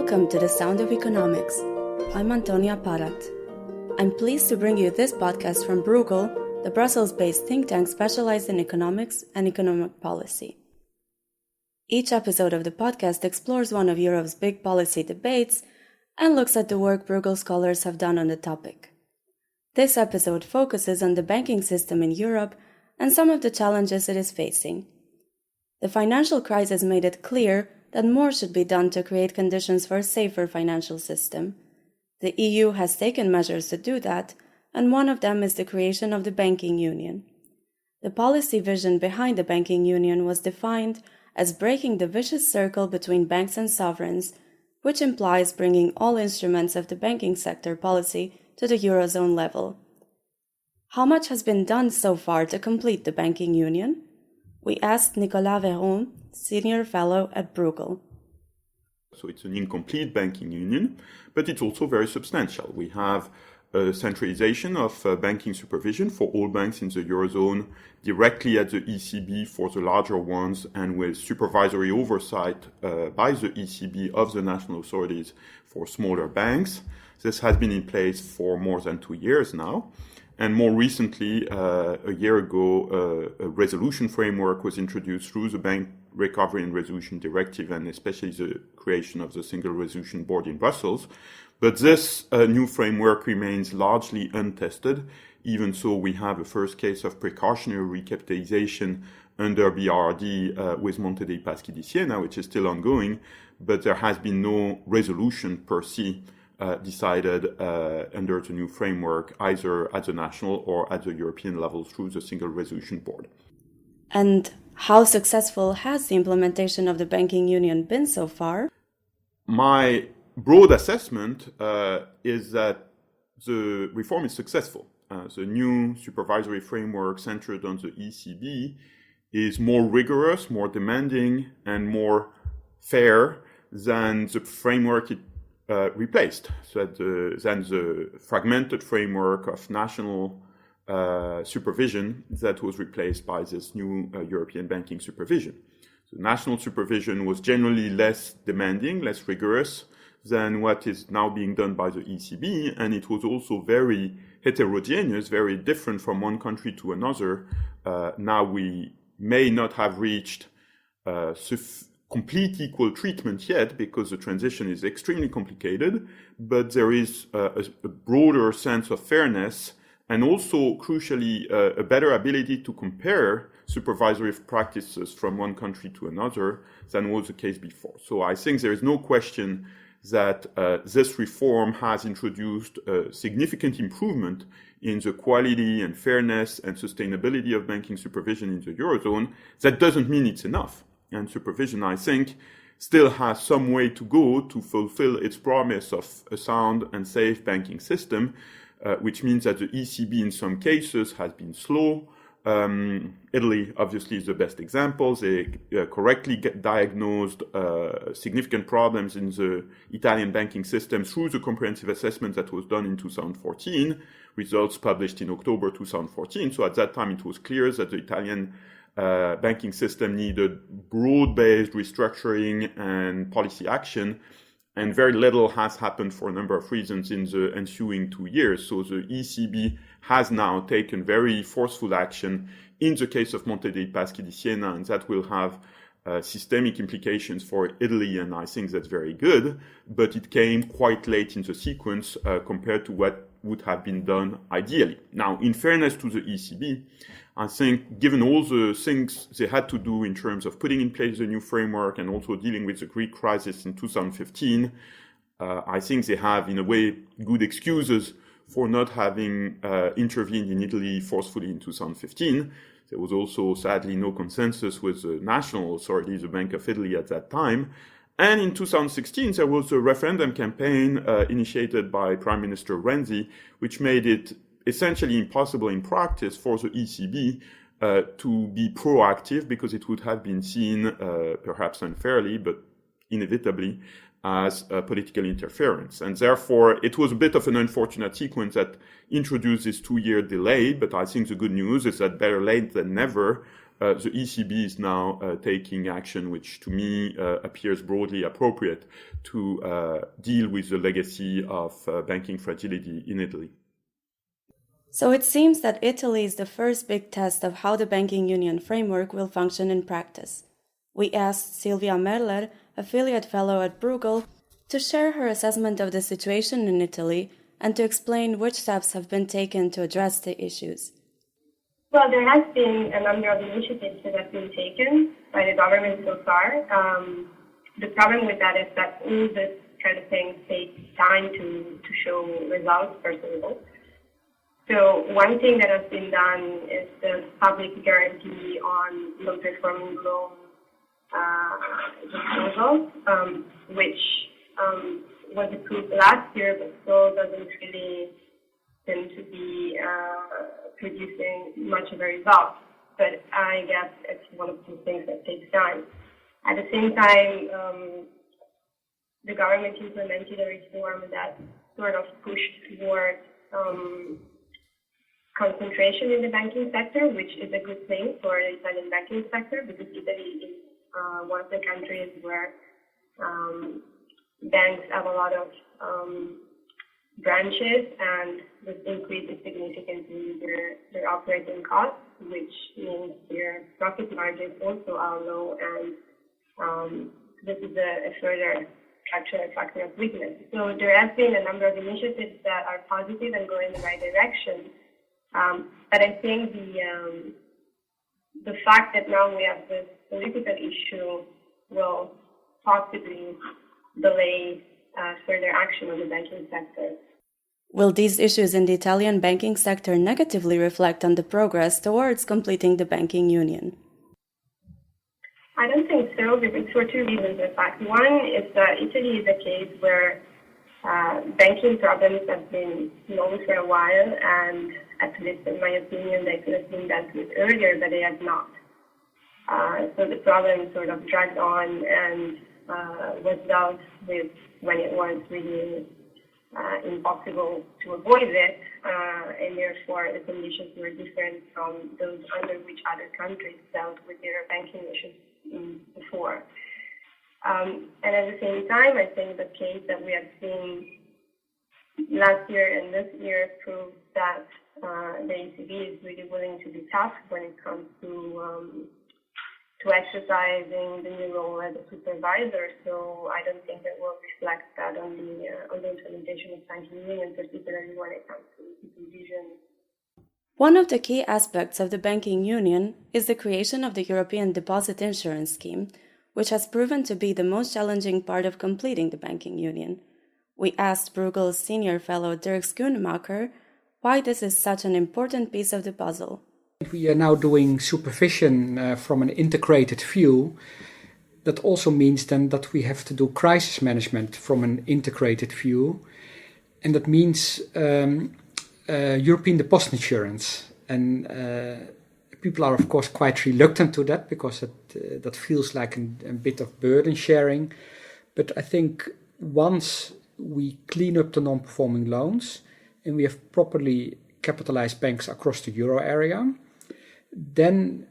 Welcome to the Sound of Economics. I'm Antonia Parat. I'm pleased to bring you this podcast from Bruegel, the Brussels-based think tank specialized in economics and economic policy. Each episode of the podcast explores one of Europe's big policy debates and looks at the work Bruegel scholars have done on the topic. This episode focuses on the banking system in Europe and some of the challenges it is facing. The financial crisis made it clear that more should be done to create conditions for a safer financial system. The EU has taken measures to do that, and one of them is the creation of the banking union. The policy vision behind the banking union was defined as breaking the vicious circle between banks and sovereigns, which implies bringing all instruments of the banking sector policy to the eurozone level. How much has been done so far to complete the banking union? We asked Nicolas Véron, senior fellow at Bruegel. So it's an incomplete banking union, but it's also very substantial. We have a centralization of banking supervision for all banks in the eurozone directly at the ECB for the larger ones, and with supervisory oversight by the ECB of the national authorities for smaller banks. This has been in place for more than 2 years now. And more recently, a year ago, a resolution framework was introduced through the Bank Recovery and Resolution Directive, and especially the creation of the Single Resolution Board in Brussels. But this new framework remains largely untested. Even so, we have a first case of precautionary recapitalization under BRRD with Monte dei Paschi di Siena, which is still ongoing, but there has been no resolution per se decided under the new framework, either at the national or at the European level through the Single Resolution Board. And how successful has the implementation of the banking union been so far? My broad assessment is that the reform is successful. The new supervisory framework centered on the ECB is more rigorous, more demanding, and more fair than the framework it replaced, than the fragmented framework of national supervision that was replaced by this new European banking supervision. So national supervision was generally less demanding, less rigorous than what is now being done by the ECB, and it was also very heterogeneous, very different from one country to another. Now we may not have reached complete equal treatment yet, because the transition is extremely complicated, but there is a broader sense of fairness, and also, crucially, a better ability to compare supervisory practices from one country to another than was the case before. So I think there is no question that this reform has introduced a significant improvement in the quality and fairness and sustainability of banking supervision in the eurozone. That doesn't mean it's enough. And supervision, I think, still has some way to go to fulfill its promise of a sound and safe banking system, which means that the ECB in some cases has been slow. Italy, obviously, is the best example. They correctly diagnosed significant problems in the Italian banking system through the comprehensive assessment that was done in 2014, results published in October 2014. So at that time, it was clear that the Italian banking system needed broad-based restructuring and policy action, and very little has happened for a number of reasons in the ensuing 2 years. So the ECB has now taken very forceful action in the case of Monte dei Paschi di Siena, and that will have systemic implications for Italy, and I think that's very good, but it came quite late in the sequence compared to what would have been done ideally. Now, in fairness to the ECB, I think given all the things they had to do in terms of putting in place the new framework and also dealing with the Greek crisis in 2015, I think they have, in a way, good excuses for not having intervened in Italy forcefully in 2015. There was also, sadly, no consensus with the national authority, the Bank of Italy, at that time. And in 2016, there was a referendum campaign initiated by Prime Minister Renzi, which made it essentially impossible in practice for the ECB to be proactive, because it would have been seen, perhaps unfairly, but inevitably, as political interference. And therefore, it was a bit of an unfortunate sequence that introduced this 2-year delay, but I think the good news is that better late than never, the ECB is now taking action, which to me appears broadly appropriate to deal with the legacy of banking fragility in Italy. So it seems that Italy is the first big test of how the banking union framework will function in practice. We asked Silvia Merler, affiliate fellow at Bruegel, to share her assessment of the situation in Italy and to explain which steps have been taken to address the issues. Well, there has been a number of initiatives that have been taken by the government so far. The problem with that is that all this kind of thing takes time to show results, first of all. So one thing that has been done is the public guarantee on non-performing loan disposal, which was approved last year, but still doesn't really seem to be producing much of a result. But I guess it's one of the things that takes time. At the same time, the government implemented a reform that sort of pushed towards concentration in the banking sector, which is a good thing for the Italian banking sector, because Italy is one of the countries where banks have a lot of branches, and this increases significantly their operating costs, which means their profit margins also are low, and this is a further structural factor of weakness. So there has been a number of initiatives that are positive and go in the right direction. But I think the fact that now we have this political issue will possibly delay further action on the banking sector. Will these issues in the Italian banking sector negatively reflect on the progress towards completing the banking union? I don't think so, because for two reasons, in fact. One is that Italy is a case where banking problems have been known for a while, and at least in my opinion, they could have been dealt with earlier, but they have not. So the problem sort of dragged on and was dealt with when it was really impossible to avoid it, and therefore the conditions were different from those under which other countries dealt with their banking issues before. And at the same time, I think the case that we have seen last year and this year proves that the ECB is really willing to be tough when it comes to exercising the new role as a supervisor. So I don't think that will reflect that on the implementation of banking union, particularly when it comes to supervision. One of the key aspects of the banking union is the creation of the European Deposit Insurance Scheme, which has proven to be the most challenging part of completing the banking union. We asked Bruegel's senior fellow Dirk Schoenmaker why this is such an important piece of the puzzle. We are now doing supervision from an integrated view. That also means then that we have to do crisis management from an integrated view. And that means European deposit insurance. And people are, of course, quite reluctant to that because that feels like a bit of burden sharing. But I think once we clean up the non-performing loans and we have properly capitalized banks across the euro area, then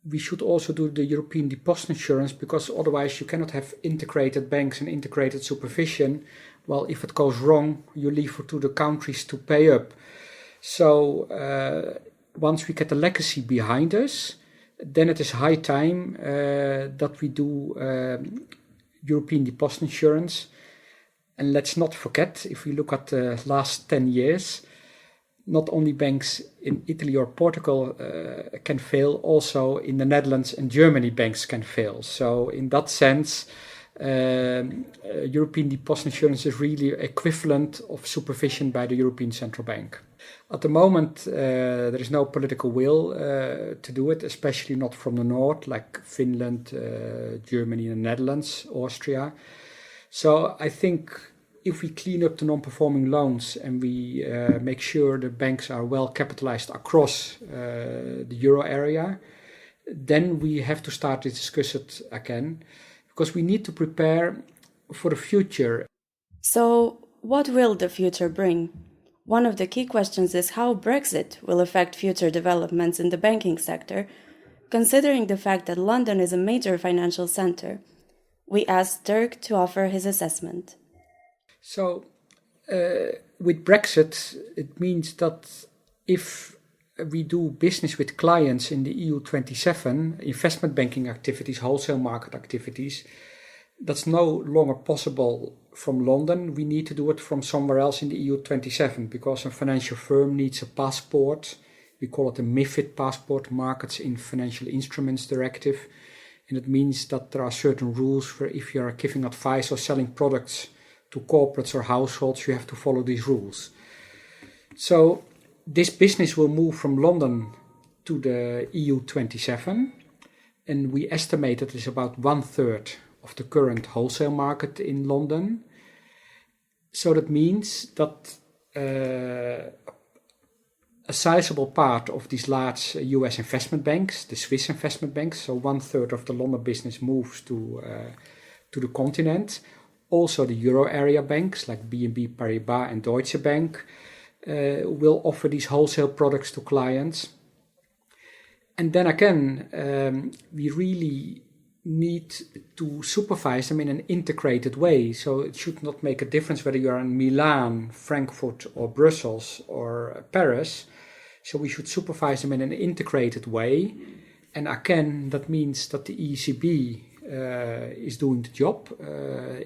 we should also do the European deposit insurance, because otherwise you cannot have integrated banks and integrated supervision. Well, if it goes wrong, you leave it to the countries to pay up. So once we get the legacy behind us, then it is high time that we do European deposit insurance. And let's not forget, if we look at the last 10 years, not only banks in Italy or Portugal can fail, also in the Netherlands and Germany banks can fail. So in that sense, European deposit insurance is really equivalent of supervision by the European Central Bank. At the moment, there is no political will to do it, especially not from the north, like Finland, Germany, and the Netherlands, Austria. So I think if we clean up the non-performing loans and we make sure the banks are well capitalized across the euro area, then we have to start to discuss it again, because we need to prepare for the future. So what will the future bring? One of the key questions is how Brexit will affect future developments in the banking sector, considering the fact that London is a major financial center. We asked Dirk to offer his assessment. So, with Brexit, it means that if we do business with clients in the EU27, investment banking activities, wholesale market activities, that's no longer possible from London. We need to do it from somewhere else in the EU27 because a financial firm needs a passport. We call it a MiFID passport, Markets in Financial Instruments Directive. And it means that there are certain rules for if you are giving advice or selling products to corporates or households, you have to follow these rules. So this business will move from London to the EU27. And we estimate that it's about 1/3 of the current wholesale market in London. So that means that a sizable part of these large US investment banks, the Swiss investment banks, so 1/3 of the London business moves to the continent. Also the euro area banks like BNP Paribas and Deutsche Bank will offer these wholesale products to clients. And then again, we really need to supervise them in an integrated way. So it should not make a difference whether you are in Milan, Frankfurt, or Brussels, or Paris. So we should supervise them in an integrated way. And again, that means that the ECB is doing the job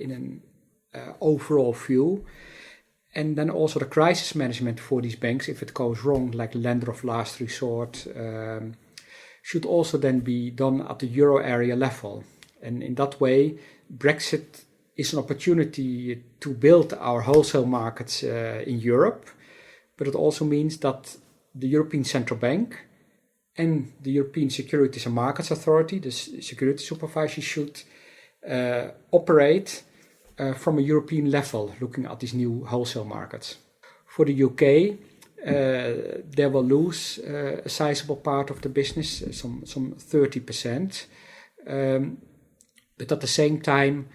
in an overall view. And then also the crisis management for these banks, if it goes wrong, like lender of last resort, should also then be done at the euro area level. And in that way, Brexit is an opportunity to build our wholesale markets in Europe, but it also means that the European Central Bank and the European Securities and Markets Authority, the security supervisor, should operate from a European level, looking at these new wholesale markets. For the UK, they will lose a sizable part of the business, some 30%. But at the same time,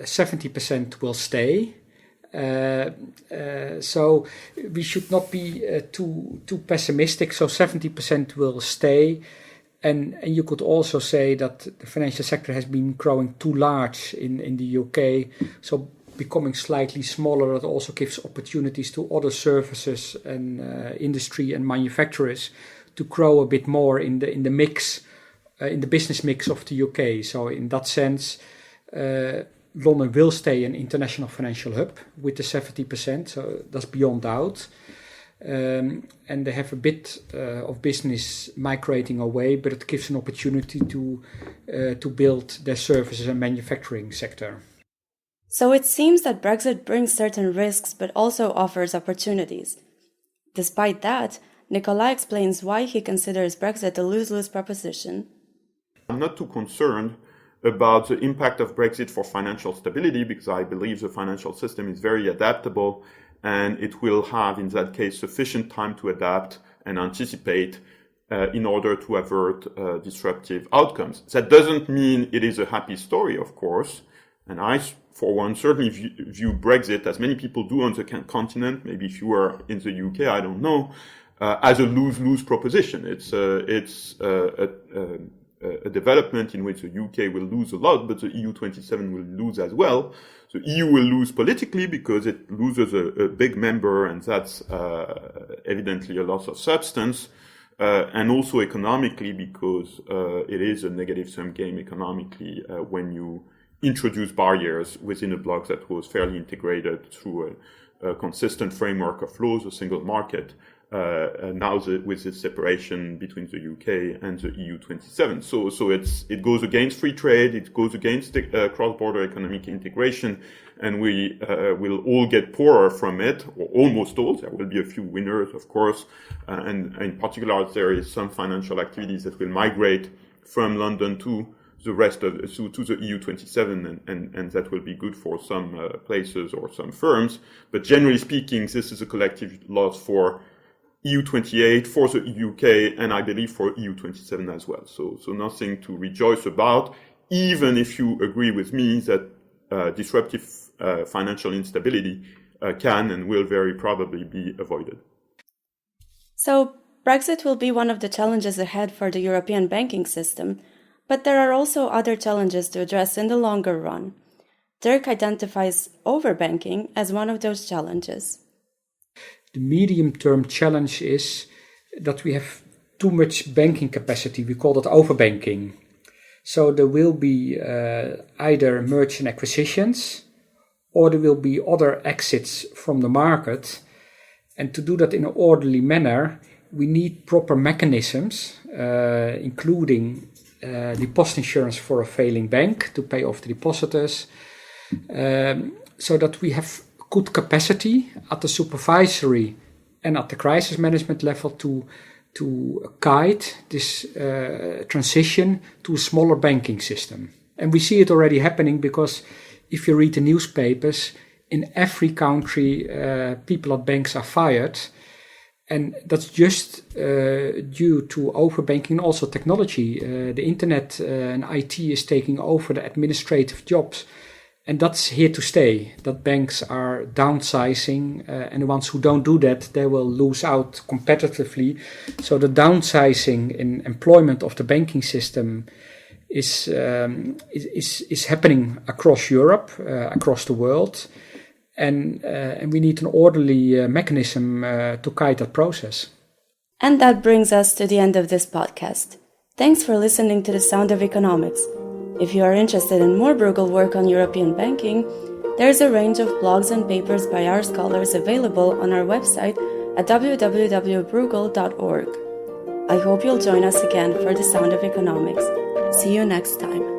70% will stay. So we should not be too pessimistic. So 70% will stay. And you could also say that the financial sector has been growing too large in the UK. So becoming slightly smaller, that also gives opportunities to other services and industry and manufacturers to grow a bit more in the mix, in the business mix of the UK. So in that sense, London will stay an international financial hub with the 70%. So that's beyond doubt. And they have a bit of business migrating away, but it gives an opportunity to build their services and manufacturing sector. So it seems that Brexit brings certain risks but also offers opportunities. Despite that, Nicolas explains why he considers Brexit a lose-lose proposition. I'm not too concerned about the impact of Brexit for financial stability because I believe the financial system is very adaptable and it will have, in that case, sufficient time to adapt and anticipate in order to avert disruptive outcomes. That doesn't mean it is a happy story, of course. And I, for one, certainly view Brexit, as many people do on the continent, maybe if you are in the UK, I don't know, as a lose-lose proposition. It's a development in which the UK will lose a lot, but the EU27 will lose as well. The EU will lose politically because it loses a big member, and that's evidently a loss of substance, and also economically because it is a negative-sum game economically when you introduce barriers within a bloc that was fairly integrated through a consistent framework of laws, a single market. Now with the separation between the UK and the EU27. So it goes against free trade, it goes against cross-border economic integration, and we will all get poorer from it, or almost all. There will be a few winners, of course, and in particular there is some financial activities that will migrate from London to the rest of to the EU27, and that will be good for some places or some firms. But generally speaking, this is a collective loss for EU28, for the UK, and I believe for EU27 as well. So nothing to rejoice about, even if you agree with me that disruptive financial instability can and will very probably be avoided. So Brexit will be one of the challenges ahead for the European banking system, but there are also other challenges to address in the longer run. Dirk identifies overbanking as one of those challenges. The medium-term challenge is that we have too much banking capacity. We call that overbanking. So there will be either merger and acquisitions, or there will be other exits from the market. And to do that in an orderly manner, we need proper mechanisms, including deposit insurance for a failing bank to pay off the depositors, so that we have good capacity at the supervisory and at the crisis management level to guide this transition to a smaller banking system. And we see it already happening because if you read the newspapers, in every country people at banks are fired. And that's just due to overbanking and also technology. The internet and IT is taking over the administrative jobs. And that's here to stay, that banks are downsizing, and the ones who don't do that, they will lose out competitively. So the downsizing in employment of the banking system is happening across Europe, across the world. And we need an orderly mechanism to guide that process. And that brings us to the end of this podcast. Thanks for listening to The Sound of Economics. If you are interested in more Bruegel work on European banking, there is a range of blogs and papers by our scholars available on our website at www.bruegel.org. I hope you'll join us again for The Sound of Economics. See you next time.